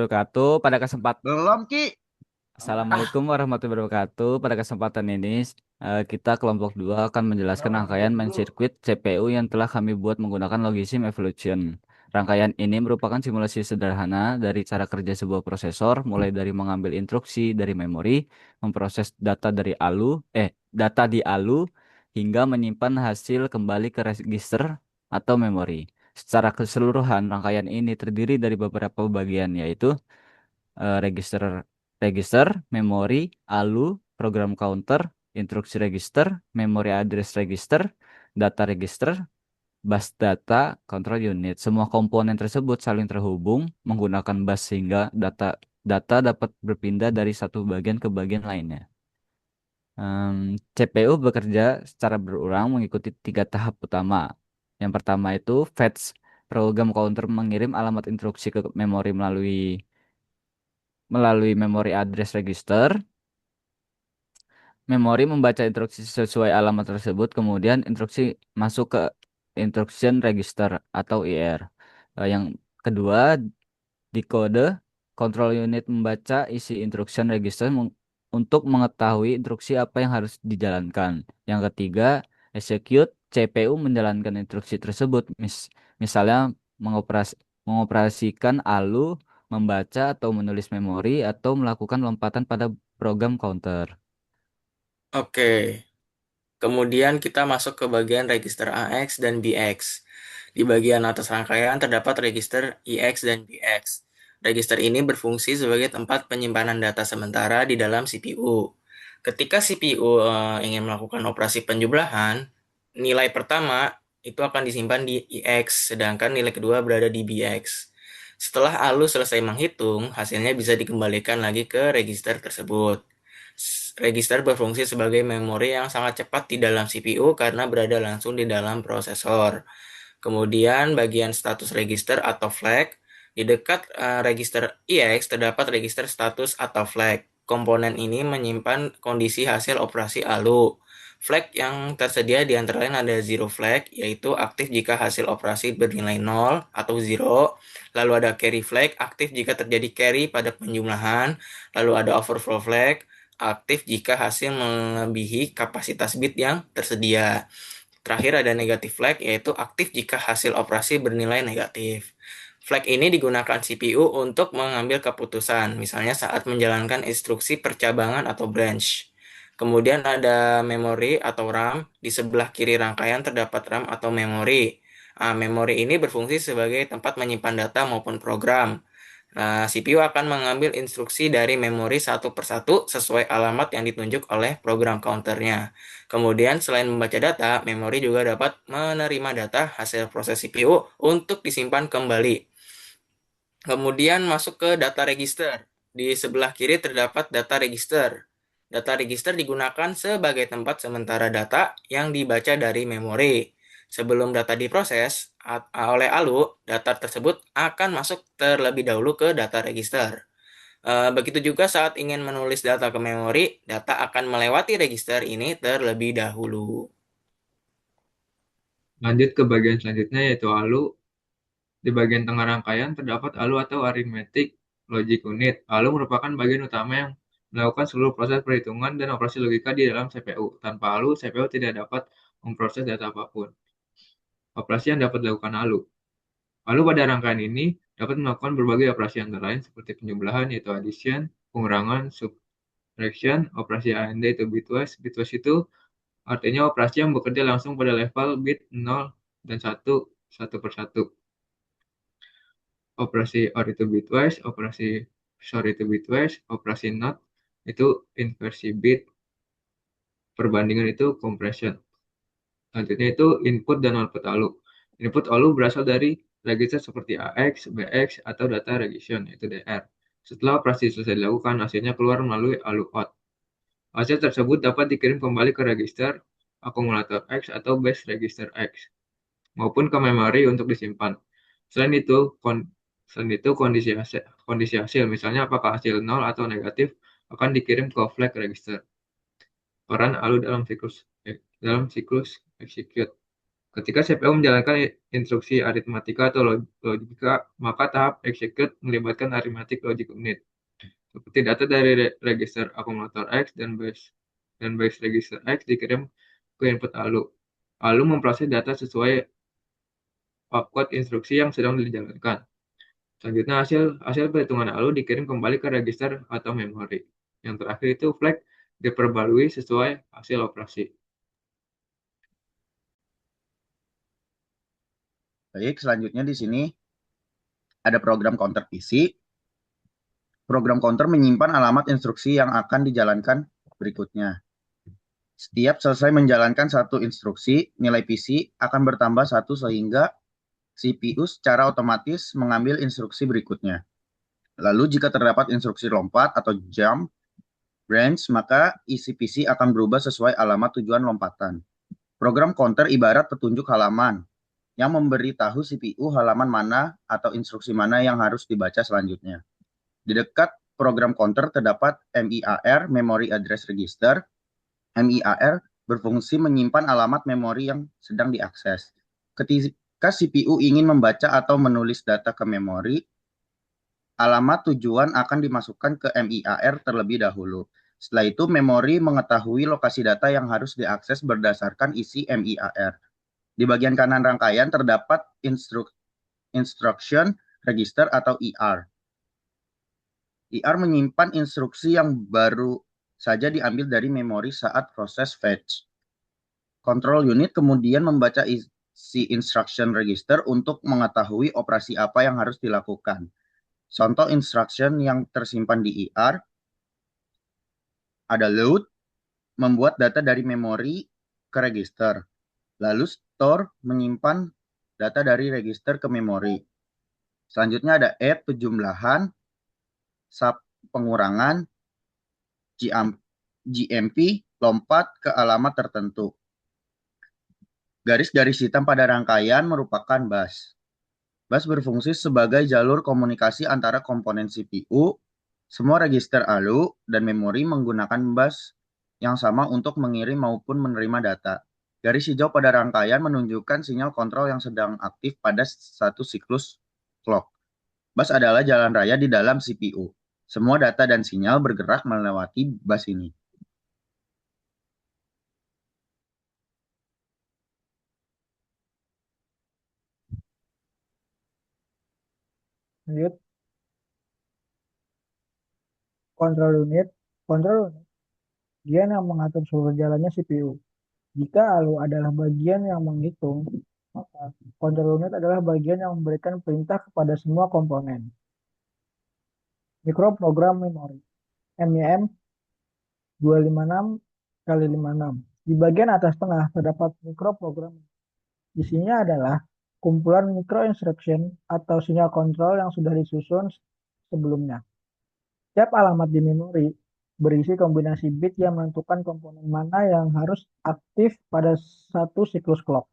wabarakatuh. Belum, Ki. Ah, Assalamualaikum warahmatullahi wabarakatuh. Pada kesempatan ini, kita kelompok 2 akan menjelaskan rangkaian main sirkuit CPU yang telah kami buat menggunakan Logisim Evolution. Rangkaian ini merupakan simulasi sederhana dari cara kerja sebuah prosesor, mulai dari mengambil instruksi dari memori, memproses data di ALU, hingga menyimpan hasil kembali ke register atau memori. Secara keseluruhan, rangkaian ini terdiri dari beberapa bagian, yaitu register register, memori, ALU, program counter, instruksi register, memory address register, data register, bus data, control unit. Semua komponen tersebut saling terhubung menggunakan bus sehingga data data dapat berpindah dari satu bagian ke bagian lainnya. CPU bekerja secara berulang mengikuti tiga tahap utama. Yang pertama itu fetch. Program counter mengirim alamat instruksi ke memori melalui memory address register. Memori membaca instruksi sesuai alamat tersebut, kemudian instruksi masuk ke instruction register atau IR. Yang kedua, dekode control unit membaca isi instruction register untuk mengetahui instruksi apa yang harus dijalankan. Yang ketiga, execute CPU menjalankan instruksi tersebut, misalnya mengoperasikan ALU, membaca atau menulis memori, atau melakukan lompatan pada program counter. Oke, kemudian kita masuk ke bagian register AX dan BX. Di bagian atas rangkaian terdapat register IX dan BX. Register ini berfungsi sebagai tempat penyimpanan data sementara di dalam CPU. Ketika CPU ingin melakukan operasi penjumlahan, nilai pertama itu akan disimpan di IX, sedangkan nilai kedua berada di BX. Setelah ALU selesai menghitung, hasilnya bisa dikembalikan lagi ke register tersebut. Register berfungsi sebagai memori yang sangat cepat di dalam CPU karena berada langsung di dalam prosesor. Kemudian bagian status register atau flag. Di dekat register EX terdapat register status atau flag. Komponen ini menyimpan kondisi hasil operasi ALU. Flag yang tersedia di antara lain ada zero flag, yaitu aktif jika hasil operasi bernilai 0 atau 0. Lalu ada carry flag, aktif jika terjadi carry pada penjumlahan. Lalu ada overflow flag, aktif jika hasil melebihi kapasitas bit yang tersedia. Terakhir ada negative flag, yaitu aktif jika hasil operasi bernilai negatif. Flag ini digunakan CPU untuk mengambil keputusan, misalnya saat menjalankan instruksi percabangan atau branch. Kemudian ada memori atau RAM. Di sebelah kiri rangkaian terdapat RAM atau memori. Memori ini berfungsi sebagai tempat menyimpan data maupun program. CPU akan mengambil instruksi dari memori satu persatu sesuai alamat yang ditunjuk oleh program counternya. Kemudian selain membaca data, memori juga dapat menerima data hasil proses CPU untuk disimpan kembali. Kemudian masuk ke data register. Di sebelah kiri terdapat data register. Data register digunakan sebagai tempat sementara data yang dibaca dari memori. Sebelum data diproses oleh ALU, data tersebut akan masuk terlebih dahulu ke data register. Begitu juga saat ingin menulis data ke memori, data akan melewati register ini terlebih dahulu. Lanjut ke bagian selanjutnya yaitu ALU. Di bagian tengah rangkaian terdapat ALU atau Arithmetic Logic Unit. ALU merupakan bagian utama yang melakukan seluruh proses perhitungan dan operasi logika di dalam CPU. Tanpa ALU, CPU tidak dapat memproses data apapun. Operasi yang dapat dilakukan ALU. ALU pada rangkaian ini dapat melakukan berbagai operasi antara lain seperti penjumlahan yaitu addition, pengurangan, subtraction, operasi AND itu bitwise. Bitwise itu artinya operasi yang bekerja langsung pada level bit 0 dan 1 satu per satu. Operasi OR itu bitwise, operasi XOR itu bitwise, operasi NOT itu inversi bit, perbandingan itu compression. Selanjutnya itu input dan output ALU. Input ALU berasal dari register seperti AX, BX, atau data registration, yaitu DR. Setelah operasi selesai dilakukan, hasilnya keluar melalui ALU out. Hasil tersebut dapat dikirim kembali ke register akumulator X atau base register X, maupun ke memori untuk disimpan. Selain itu, kondisi hasil, misalnya apakah hasil 0 atau negatif, akan dikirim ke flag register. Peran ALU dalam siklus execute. Ketika CPU menjalankan instruksi aritmatika atau logika, maka tahap execute melibatkan arithmetic logic unit. Seperti data dari register akumulator X dan base register X dikirim ke input ALU. ALU memproses data sesuai opcode instruksi yang sedang dijalankan. Selanjutnya hasil perhitungan ALU dikirim kembali ke register atau memori. Yang terakhir itu flag diperbarui sesuai hasil operasi. Baik, selanjutnya di sini ada program counter PC. Program counter menyimpan alamat instruksi yang akan dijalankan berikutnya. Setiap selesai menjalankan satu instruksi, nilai PC akan bertambah 1 sehingga CPU secara otomatis mengambil instruksi berikutnya. Lalu jika terdapat instruksi lompat atau jump range, maka isi PC akan berubah sesuai alamat tujuan lompatan. Program counter ibarat petunjuk halaman yang memberitahu CPU halaman mana atau instruksi mana yang harus dibaca selanjutnya. Di dekat program counter terdapat MIAR, Memory Address Register. MIAR berfungsi menyimpan alamat memori yang sedang diakses. Ketika CPU ingin membaca atau menulis data ke memori, alamat tujuan akan dimasukkan ke MIAR terlebih dahulu. Setelah itu, memori mengetahui lokasi data yang harus diakses berdasarkan isi MIAR. Di bagian kanan rangkaian terdapat instruction register atau IR. IR menyimpan instruksi yang baru saja diambil dari memori saat proses fetch. Control unit kemudian membaca isi instruction register untuk mengetahui operasi apa yang harus dilakukan. Contoh instruction yang tersimpan di IR ada load, membuat data dari memori ke register. Lalu store, menyimpan data dari register ke memori. Selanjutnya ada add, penjumlahan, sub, pengurangan, GMP, lompat ke alamat tertentu. Garis-garis hitam pada rangkaian merupakan bus. Bus berfungsi sebagai jalur komunikasi antara komponen CPU. Semua register ALU dan memori menggunakan bus yang sama untuk mengirim maupun menerima data. Garis hijau pada rangkaian menunjukkan sinyal kontrol yang sedang aktif pada satu siklus clock. Bus adalah jalan raya di dalam CPU. Semua data dan sinyal bergerak melewati bus ini. Lanjut. Control unit bagian yang mengatur seluruh jalannya CPU. Jika ALU adalah bagian yang menghitung, maka control unit adalah bagian yang memberikan perintah kepada semua komponen. Mikroprogram memori MIM 256x56. Di bagian atas tengah terdapat mikroprogram. Isinya adalah kumpulan micro instruction atau sinyal kontrol yang sudah disusun sebelumnya. Setiap alamat di memori berisi kombinasi bit yang menentukan komponen mana yang harus aktif pada satu siklus clock.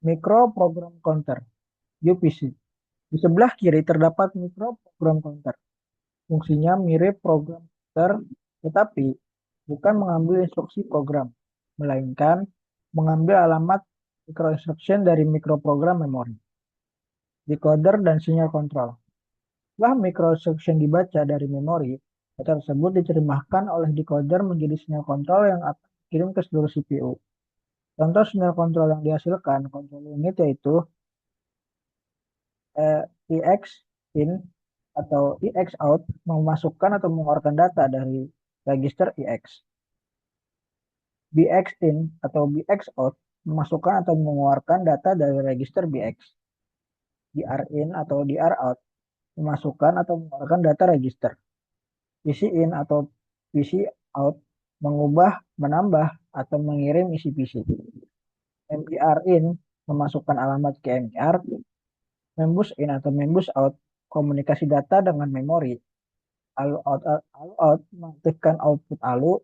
Microprogram counter UPC. Di sebelah kiri terdapat microprogram counter. Fungsinya mirip program counter, tetapi bukan mengambil instruksi program, melainkan mengambil alamat microinstruction dari mikroprogram memori. Decoder dan sinyal kontrol. Setelah microinstruction dibaca dari memori, data tersebut diterjemahkan oleh decoder menjadi sinyal kontrol yang akan dikirim ke seluruh CPU. Contoh sinyal kontrol yang dihasilkan kontrol unit yaitu EX in atau EX out memasukkan atau mengeluarkan data dari register EX. BX in atau BX out memasukkan atau mengeluarkan data dari register BX. DR in atau DR out memasukkan atau mengeluarkan data register. PC in atau PC out mengubah, menambah, atau mengirim isi PC. MIR in memasukkan alamat ke MIR. Membus in atau membus out komunikasi data dengan memori. ALU out mengaktifkan output ALU.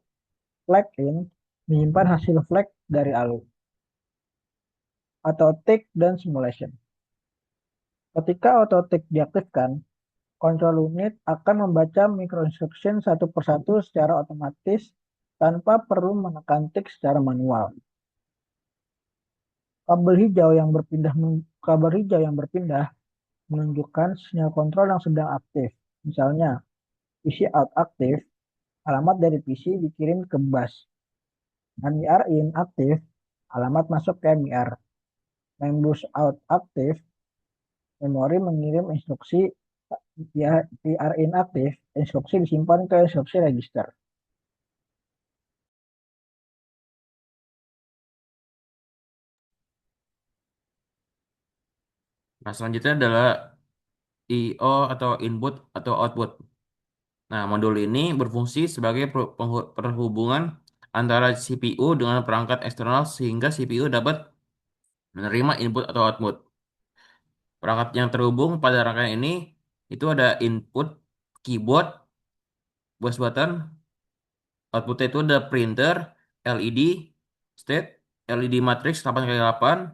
Flag in menyimpan hasil flag dari ALU. Auto tick dan simulation. Ketika auto tick diaktifkan, control unit akan membaca microinstruction satu persatu secara otomatis tanpa perlu menekan tick secara manual. Kabel hijau yang berpindah menunjukkan sinyal kontrol yang sedang aktif. Misalnya, PC out aktif, alamat dari PC dikirim ke bus. Dan MIR in aktif, alamat masuk ke MIR. Membus out aktif, memori mengirim instruksi. Ya, PR in aktif, instruksi disimpan ke instruksi register. Nah, selanjutnya adalah I/O atau input atau output. Nah, modul ini berfungsi sebagai perhubungan antara CPU dengan perangkat eksternal sehingga CPU dapat menerima input atau output. Perangkat yang terhubung pada rangkaian ini itu ada input, keyboard, bus button, outputnya itu ada printer, LED, state, LED matrix 8x8,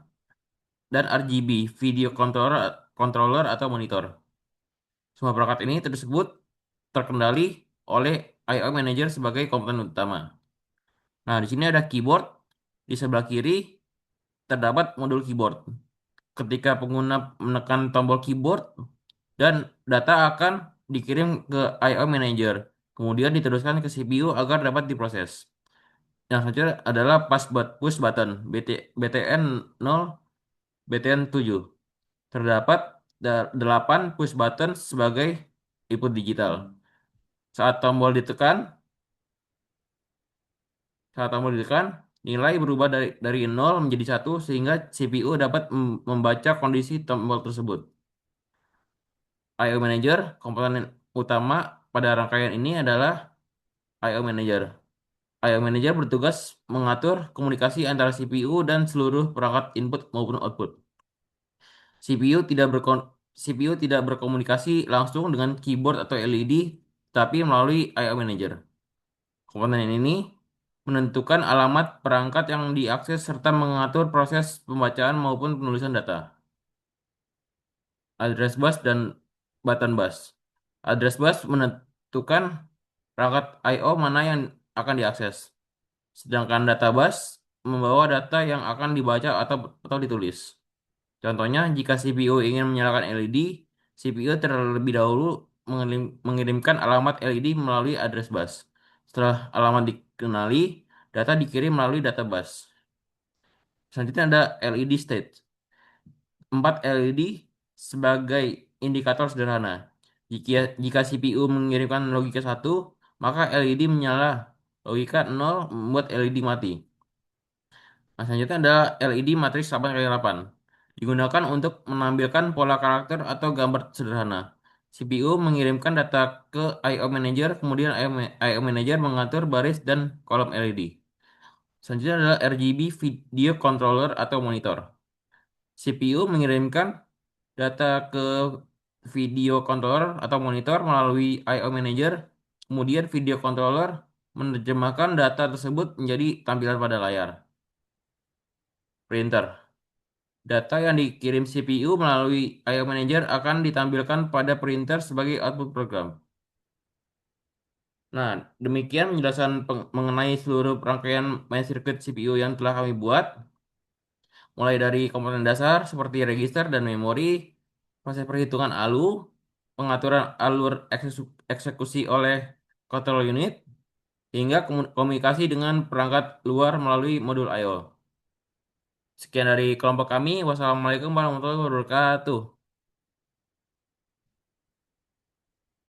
dan RGB, video controller atau monitor. Semua perangkat ini tersebut terkendali oleh I/O Manager sebagai komponen utama. Nah, di sini ada keyboard, di sebelah kiri terdapat modul keyboard. Ketika pengguna menekan tombol keyboard dan data akan dikirim ke I/O Manager, kemudian diteruskan ke CPU agar dapat diproses. Yang selanjutnya adalah push button BTN 0, BTN 7. Terdapat 8 push button sebagai input digital. Saat tombol ditekan, nilai berubah dari 0 menjadi 1 sehingga CPU dapat membaca kondisi tombol tersebut. I/O Manager, komponen utama pada rangkaian ini adalah I/O Manager. I/O Manager bertugas mengatur komunikasi antara CPU dan seluruh perangkat input maupun output. CPU tidak berkomunikasi langsung dengan keyboard atau LED, tapi melalui I/O Manager. Komponen ini menentukan alamat perangkat yang diakses serta mengatur proses pembacaan maupun penulisan data. Address bus dan button bus. Address bus menentukan perangkat I/O mana yang akan diakses. Sedangkan data bus membawa data yang akan dibaca atau ditulis. Contohnya, jika CPU ingin menyalakan LED, CPU terlebih dahulu mengirimkan alamat LED melalui address bus. Setelah alamat dikenali, data dikirim melalui data bus. Selanjutnya ada LED state. 4 LED sebagai indikator sederhana. Jika CPU mengirimkan logika 1, maka LED menyala. Logika 0 membuat LED mati. Nah, selanjutnya ada LED matriks 8x8. Digunakan untuk menampilkan pola karakter atau gambar sederhana. CPU mengirimkan data ke I/O Manager, kemudian I/O Manager mengatur baris dan kolom LED. Selanjutnya adalah RGB video controller atau monitor. CPU mengirimkan data ke video controller atau monitor melalui I/O Manager, kemudian video controller menerjemahkan data tersebut menjadi tampilan pada layar. Printer. Data yang dikirim CPU melalui I/O Manager akan ditampilkan pada printer sebagai output program. Nah, demikian penjelasan mengenai seluruh rangkaian main circuit CPU yang telah kami buat. Mulai dari komponen dasar seperti register dan memori, proses perhitungan ALU, pengaturan alur eksekusi oleh control unit, hingga komunikasi dengan perangkat luar melalui modul I/O. Sekian dari kelompok kami. Wassalamualaikum warahmatullahi wabarakatuh.